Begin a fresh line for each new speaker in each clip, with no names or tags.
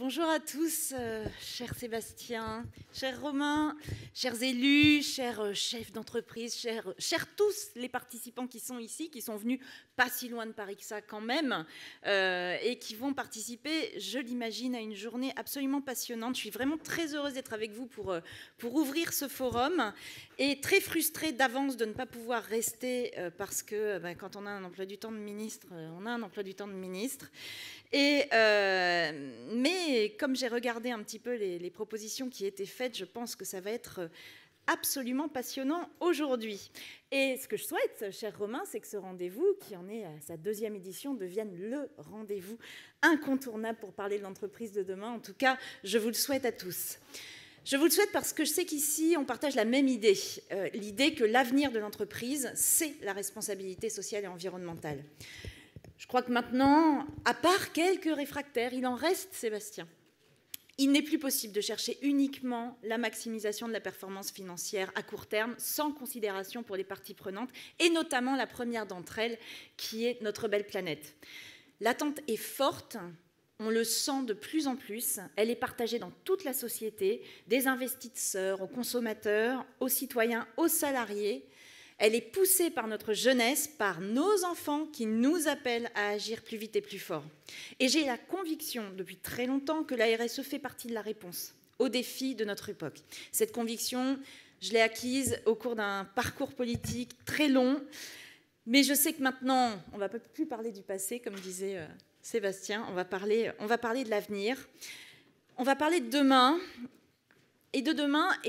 Bonjour à tous, cher Sébastien, cher Romain, chers élus, chers chefs d'entreprise, chers tous les participants qui sont ici, qui sont venus pas si loin de Paris que ça quand même, et qui vont participer, je l'imagine, à une journée absolument passionnante. Je suis vraiment très heureuse d'être avec vous pour ouvrir ce forum, et très frustrée d'avance de ne pas pouvoir rester, parce que quand on a un emploi du temps de ministre, on a un emploi du temps de ministre. Mais comme j'ai regardé un petit peu les propositions qui étaient faites, je pense que ça va être absolument passionnant aujourd'hui. Et ce que je souhaite, cher Romain, c'est que ce rendez-vous, qui en est à sa 2e édition, devienne le rendez-vous incontournable pour parler de l'entreprise de demain. En tout cas, je vous le souhaite à tous. Je vous le souhaite parce que je sais qu'ici, on partage la même idée, l'idée que l'avenir de l'entreprise, c'est la responsabilité sociale et environnementale. Je crois que maintenant, à part quelques réfractaires, il en reste, Sébastien. Il n'est plus possible de chercher uniquement la maximisation de la performance financière à court terme, sans considération pour les parties prenantes, et notamment la première d'entre elles, qui est notre belle planète. L'attente est forte, on le sent de plus en plus, elle est partagée dans toute la société, des investisseurs aux consommateurs, aux citoyens, aux salariés. Elle est poussée par notre jeunesse, par nos enfants qui nous appellent à agir plus vite et plus fort. Et j'ai la conviction depuis très longtemps que la RSE fait partie de la réponse aux défis de notre époque. Cette conviction, je l'ai acquise au cours d'un parcours politique très long, mais je sais que maintenant, on ne va plus parler du passé, comme disait Sébastien, on va parler de l'avenir, on va parler de demain, et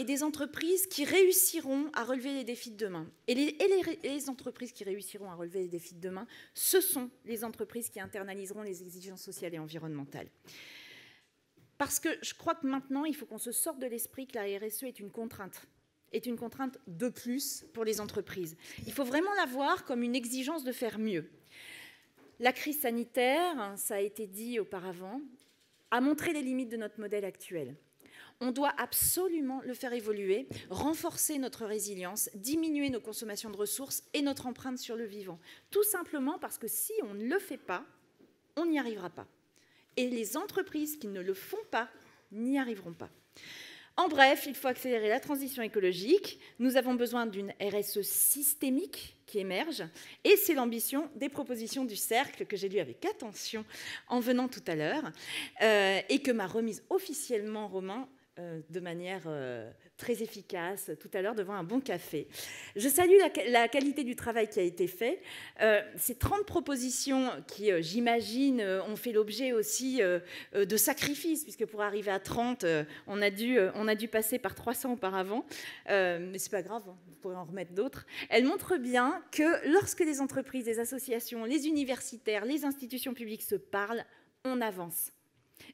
des entreprises qui réussiront à relever les défis de demain. Et les entreprises qui réussiront à relever les défis de demain, ce sont les entreprises qui internaliseront les exigences sociales et environnementales. Parce que je crois que maintenant, il faut qu'on se sorte de l'esprit que la RSE est une contrainte de plus pour les entreprises. Il faut vraiment la voir comme une exigence de faire mieux. La crise sanitaire, ça a été dit auparavant, a montré les limites de notre modèle actuel. On doit absolument le faire évoluer, renforcer notre résilience, diminuer nos consommations de ressources et notre empreinte sur le vivant. Tout simplement parce que si on ne le fait pas, on n'y arrivera pas. Et les entreprises qui ne le font pas n'y arriveront pas. En bref, il faut accélérer la transition écologique. Nous avons besoin d'une RSE systémique qui émerge. Et c'est l'ambition des propositions du Cercle que j'ai lues avec attention en venant tout à l'heure et que m'a remise officiellement Romain de manière très efficace tout à l'heure devant un bon café. Je salue la qualité du travail qui a été fait. Ces 30 propositions qui, j'imagine, ont fait l'objet aussi de sacrifices, puisque pour arriver à 30, on a dû passer par 300 auparavant. Mais c'est pas grave, vous pourrez en remettre d'autres. Elles montrent bien que lorsque les entreprises, les associations, les universitaires, les institutions publiques se parlent, on avance.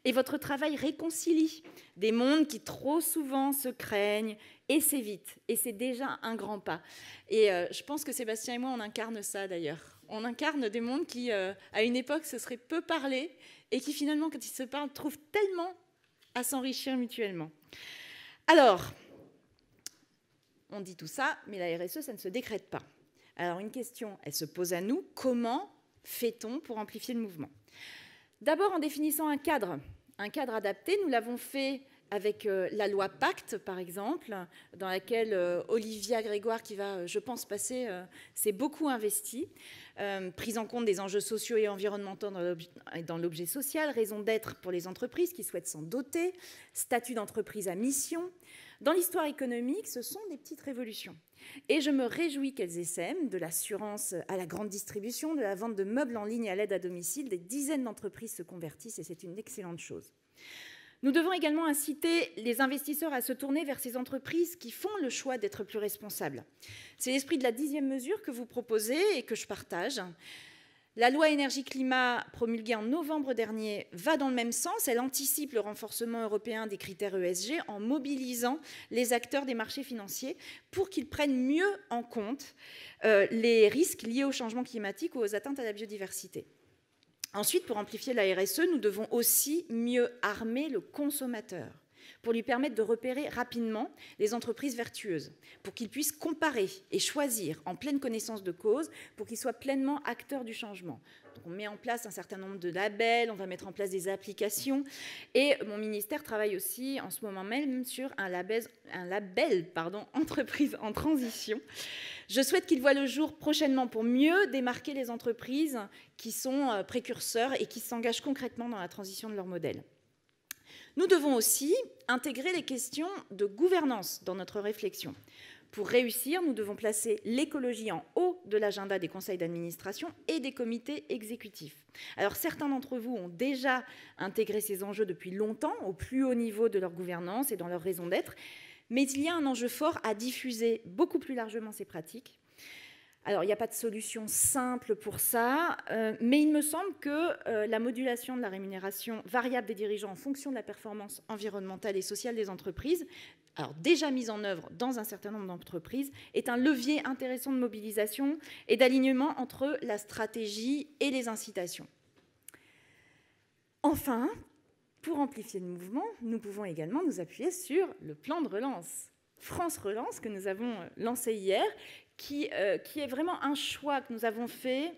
Et votre travail réconcilie des mondes qui trop souvent se craignent et s'évitent. Et c'est déjà un grand pas. Et je pense que Sébastien et moi, on incarne ça d'ailleurs. On incarne des mondes qui, à une époque, se seraient peu parlé et qui finalement, quand ils se parlent, trouvent tellement à s'enrichir mutuellement. Alors, on dit tout ça, mais la RSE, ça ne se décrète pas. Alors une question, elle se pose à nous. Comment fait-on pour amplifier le mouvement ? D'abord en définissant un cadre adapté. Nous l'avons fait avec la loi Pacte, par exemple, dans laquelle Olivia Grégoire, qui va, je pense, passer, s'est beaucoup investie. Prise en compte des enjeux sociaux et environnementaux dans l'objet social, raison d'être pour les entreprises qui souhaitent s'en doter, statut d'entreprise à mission. Dans l'histoire économique, ce sont des petites révolutions. Et je me réjouis qu'elles essaiment, de l'assurance à la grande distribution, de la vente de meubles en ligne à l'aide à domicile, des dizaines d'entreprises se convertissent et c'est une excellente chose. Nous devons également inciter les investisseurs à se tourner vers ces entreprises qui font le choix d'être plus responsables. C'est l'esprit de la 10e mesure que vous proposez et que je partage. La loi énergie-climat promulguée en novembre dernier va dans le même sens. Elle anticipe le renforcement européen des critères ESG en mobilisant les acteurs des marchés financiers pour qu'ils prennent mieux en compte les risques liés au changement climatique ou aux atteintes à la biodiversité. Ensuite, pour amplifier la RSE, nous devons aussi mieux armer le consommateur. pour lui permettre de repérer rapidement les entreprises vertueuses, pour qu'il puisse comparer et choisir en pleine connaissance de cause, pour qu'il soit pleinement acteur du changement. Donc on met en place un certain nombre de labels, on va mettre en place des applications, et mon ministère travaille aussi en ce moment même sur un label entreprise en transition. Je souhaite qu'il voit le jour prochainement pour mieux démarquer les entreprises qui sont précurseurs et qui s'engagent concrètement dans la transition de leur modèle. Nous devons aussi intégrer les questions de gouvernance dans notre réflexion. Pour réussir, nous devons placer l'écologie en haut de l'agenda des conseils d'administration et des comités exécutifs. Alors certains d'entre vous ont déjà intégré ces enjeux depuis longtemps au plus haut niveau de leur gouvernance et dans leur raison d'être, mais il y a un enjeu fort à diffuser beaucoup plus largement ces pratiques. Alors, il n'y a pas de solution simple pour ça, mais il me semble que la modulation de la rémunération variable des dirigeants en fonction de la performance environnementale et sociale des entreprises, alors déjà mise en œuvre dans un certain nombre d'entreprises, est un levier intéressant de mobilisation et d'alignement entre la stratégie et les incitations. Enfin, pour amplifier le mouvement, nous pouvons également nous appuyer sur le plan de relance. France Relance, que nous avons lancé hier, qui est vraiment un choix que nous avons fait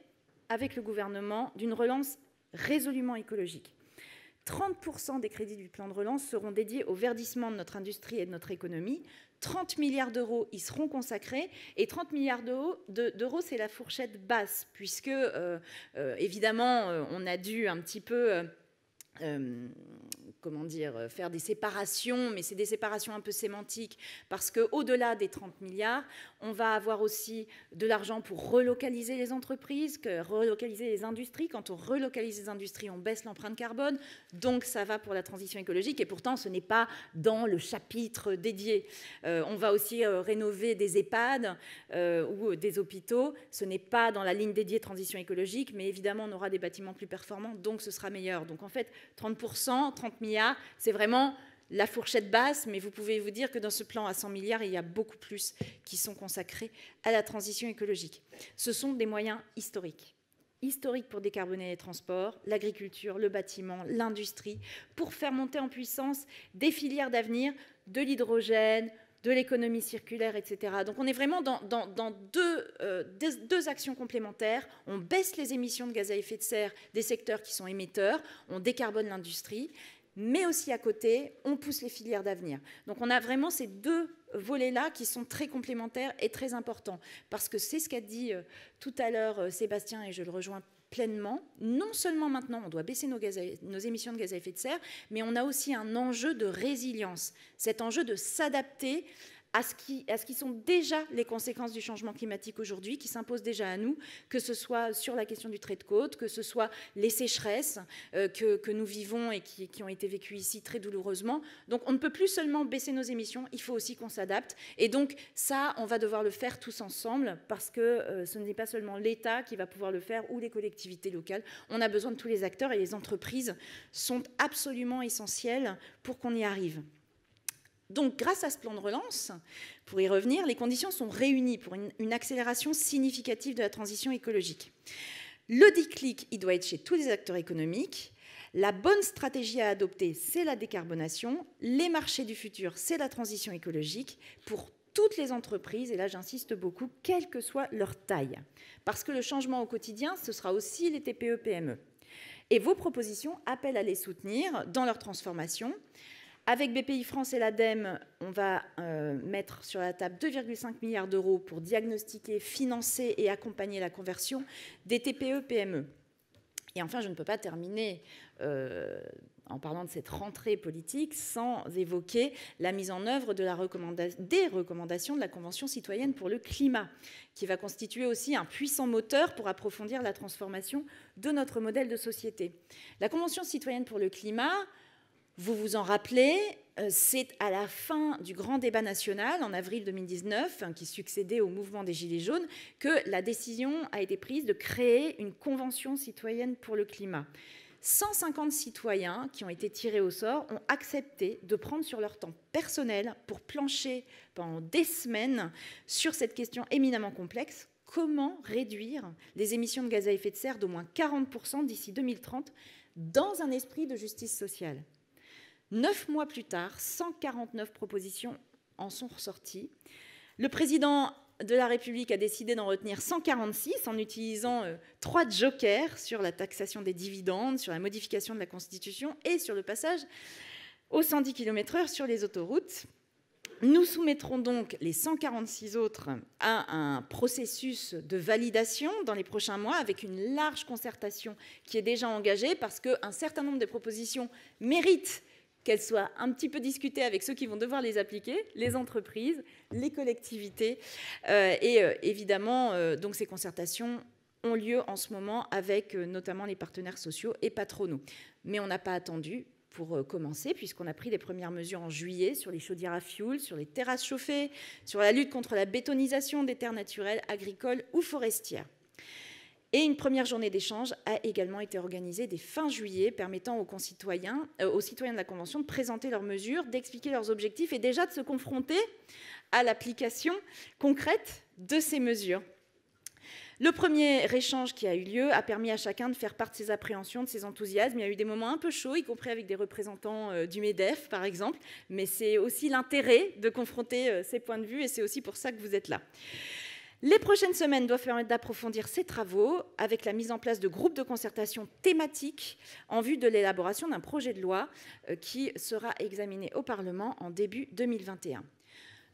avec le gouvernement d'une relance résolument écologique. 30% des crédits du plan de relance seront dédiés au verdissement de notre industrie et de notre économie. 30 milliards d'euros y seront consacrés, et 30 milliards d'euros, c'est la fourchette basse, puisque, évidemment, on a dû un petit peu... faire des séparations, mais c'est des séparations un peu sémantiques, parce qu'au-delà des 30 milliards, on va avoir aussi de l'argent pour relocaliser les entreprises, relocaliser les industries. Quand on relocalise les industries, on baisse l'empreinte carbone, donc ça va pour la transition écologique, et pourtant ce n'est pas dans le chapitre dédié. On va aussi rénover des EHPAD ou des hôpitaux, ce n'est pas dans la ligne dédiée transition écologique, mais évidemment on aura des bâtiments plus performants, donc ce sera meilleur. Donc en fait, 30%, 30 milliards, c'est vraiment la fourchette basse, mais vous pouvez vous dire que dans ce plan à 100 milliards, il y a beaucoup plus qui sont consacrés à la transition écologique. Ce sont des moyens historiques. Historiques pour décarboner les transports, l'agriculture, le bâtiment, l'industrie, pour faire monter en puissance des filières d'avenir, de l'hydrogène, de l'économie circulaire, etc. Donc on est vraiment dans deux actions complémentaires. On baisse les émissions de gaz à effet de serre des secteurs qui sont émetteurs, on décarbone l'industrie, mais aussi à côté, on pousse les filières d'avenir. Donc on a vraiment ces deux volets-là qui sont très complémentaires et très importants, parce que c'est ce qu'a dit tout à l'heure Sébastien, et je le rejoins pleinement. Non seulement maintenant, on doit baisser nos émissions de gaz à effet de serre, mais on a aussi un enjeu de résilience, cet enjeu de s'adapter à ce qui sont déjà les conséquences du changement climatique aujourd'hui, qui s'imposent déjà à nous, que ce soit sur la question du trait de côte, que ce soit les sécheresses que nous vivons et qui ont été vécues ici très douloureusement. Donc on ne peut plus seulement baisser nos émissions, il faut aussi qu'on s'adapte. Et donc ça, on va devoir le faire tous ensemble, parce que ce n'est pas seulement l'État qui va pouvoir le faire ou les collectivités locales. On a besoin de tous les acteurs, et les entreprises sont absolument essentielles pour qu'on y arrive. Donc, grâce à ce plan de relance, pour y revenir, les conditions sont réunies pour une accélération significative de la transition écologique. Le déclic, il doit être chez tous les acteurs économiques. La bonne stratégie à adopter, c'est la décarbonation. Les marchés du futur, c'est la transition écologique pour toutes les entreprises, et là j'insiste beaucoup, quelle que soit leur taille. Parce que le changement au quotidien, ce sera aussi les TPE-PME. Et vos propositions appellent à les soutenir dans leur transformation. Avec BPI-France et l'ADEME, on va mettre sur la table 2,5 milliards d'euros pour diagnostiquer, financer et accompagner la conversion des TPE-PME. Et enfin, je ne peux pas terminer en parlant de cette rentrée politique sans évoquer la mise en œuvre de des recommandations de la Convention citoyenne pour le climat, qui va constituer aussi un puissant moteur pour approfondir la transformation de notre modèle de société. La Convention citoyenne pour le climat, vous vous en rappelez, c'est à la fin du grand débat national, en avril 2019, qui succédait au mouvement des Gilets jaunes, que la décision a été prise de créer une Convention citoyenne pour le climat. 150 citoyens qui ont été tirés au sort ont accepté de prendre sur leur temps personnel pour plancher pendant des semaines sur cette question éminemment complexe: comment réduire les émissions de gaz à effet de serre d'au moins 40% d'ici 2030 dans un esprit de justice sociale. 9 mois plus tard, 149 propositions en sont ressorties. Le président de la République a décidé d'en retenir 146 en utilisant 3 jokers sur la taxation des dividendes, sur la modification de la Constitution et sur le passage aux 110 km/h sur les autoroutes. Nous soumettrons donc les 146 autres à un processus de validation dans les prochains mois avec une large concertation qui est déjà engagée parce qu'un certain nombre de propositions méritent qu'elles soient un petit peu discutées avec ceux qui vont devoir les appliquer, les entreprises, les collectivités. Évidemment, donc ces concertations ont lieu en ce moment avec notamment les partenaires sociaux et patronaux. Mais on n'a pas attendu pour commencer, puisqu'on a pris les premières mesures en juillet sur les chaudières à fioul, sur les terrasses chauffées, sur la lutte contre la bétonisation des terres naturelles, agricoles ou forestières. Et une première journée d'échange a également été organisée dès fin juillet, permettant aux citoyens de la Convention de présenter leurs mesures, d'expliquer leurs objectifs et déjà de se confronter à l'application concrète de ces mesures. Le premier échange qui a eu lieu a permis à chacun de faire part de ses appréhensions, de ses enthousiasmes. Il y a eu des moments un peu chauds, y compris avec des représentants du MEDEF, par exemple. Mais c'est aussi l'intérêt de confronter ces points de vue, et c'est aussi pour ça que vous êtes là. Les prochaines semaines doivent permettre d'approfondir ces travaux avec la mise en place de groupes de concertation thématiques en vue de l'élaboration d'un projet de loi qui sera examiné au Parlement en début 2021.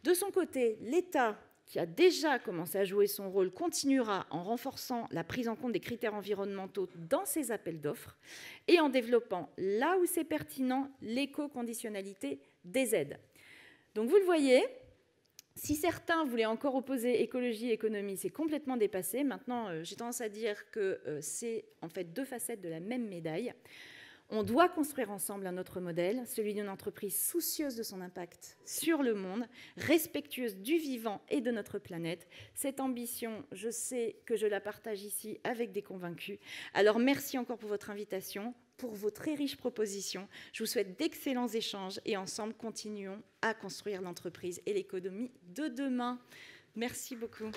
De son côté, l'État, qui a déjà commencé à jouer son rôle, continuera en renforçant la prise en compte des critères environnementaux dans ses appels d'offres et en développant, là où c'est pertinent, l'éco-conditionnalité des aides. Donc vous le voyez, si certains voulaient encore opposer écologie et économie, c'est complètement dépassé. Maintenant, j'ai tendance à dire que c'est en fait 2 facettes de la même médaille. On doit construire ensemble un autre modèle, celui d'une entreprise soucieuse de son impact sur le monde, respectueuse du vivant et de notre planète. Cette ambition, je sais que je la partage ici avec des convaincus. Alors merci encore pour votre invitation, pour vos très riches propositions. Je vous souhaite d'excellents échanges et ensemble, continuons à construire l'entreprise et l'économie de demain. Merci beaucoup.